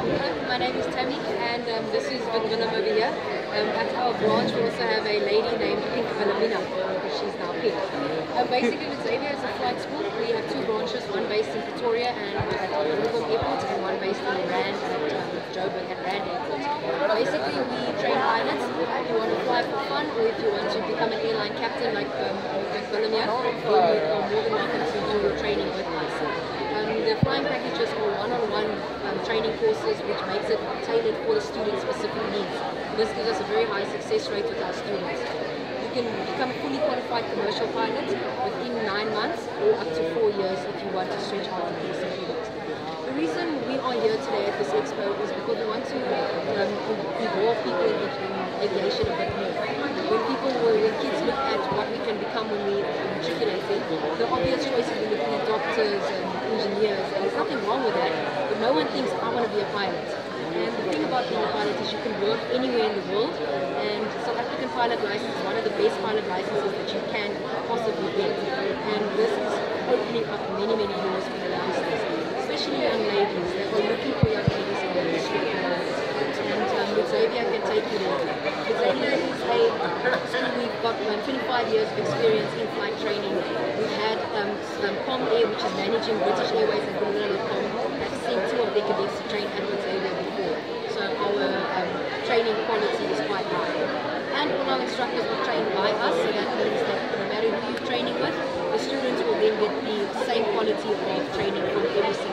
My name is Tammy, and this is Vin Willem over here. At our branch, we also have a lady named Pink Wilhelmina. She's now Pink. Basically, with Xavier as a flight school, we have two branches, one based in Pretoria and at Wollongong Airport, and one based in Rand at Joburg at Rand Airport. Basically, we train pilots. If you want to fly for fun, or if you want to become an airline captain like Pink Willem here, then you are more than welcome to do your training with us. The flying packages are one-on-one training courses, which makes it tailored for the student's specific needs. This gives us a very high success rate with our students. You can become a fully qualified commercial pilot within 9 months or up to 4 years if you want to stretch out on this agreement. The reason we are here today at this expo is because we want to involve people in aviation a bit more. When kids look at what we can become when we matriculate, the obvious choices are looking at doctors and engineers, and there's nothing wrong with that, but no one thinks, I want to be a pilot. And the thing about being a pilot is you can work anywhere in the world, and South African pilot license is one of the best pilot licenses that you can possibly get. And this is opening up many doors for the youngsters, especially young ladies that are looking for young ladies in the industry at the moment. And Xavier can take you there. Xavier is we've got 25 years of experience in flight training. We've had Com Air, which is managing British Airways and Boomerang.com, has sent 2 of their cadets to train at Xavier before. So our training quality is quite high. And all our instructors are trained by us, so that means that no matter who you're training with, the students will then get the same quality of training from every single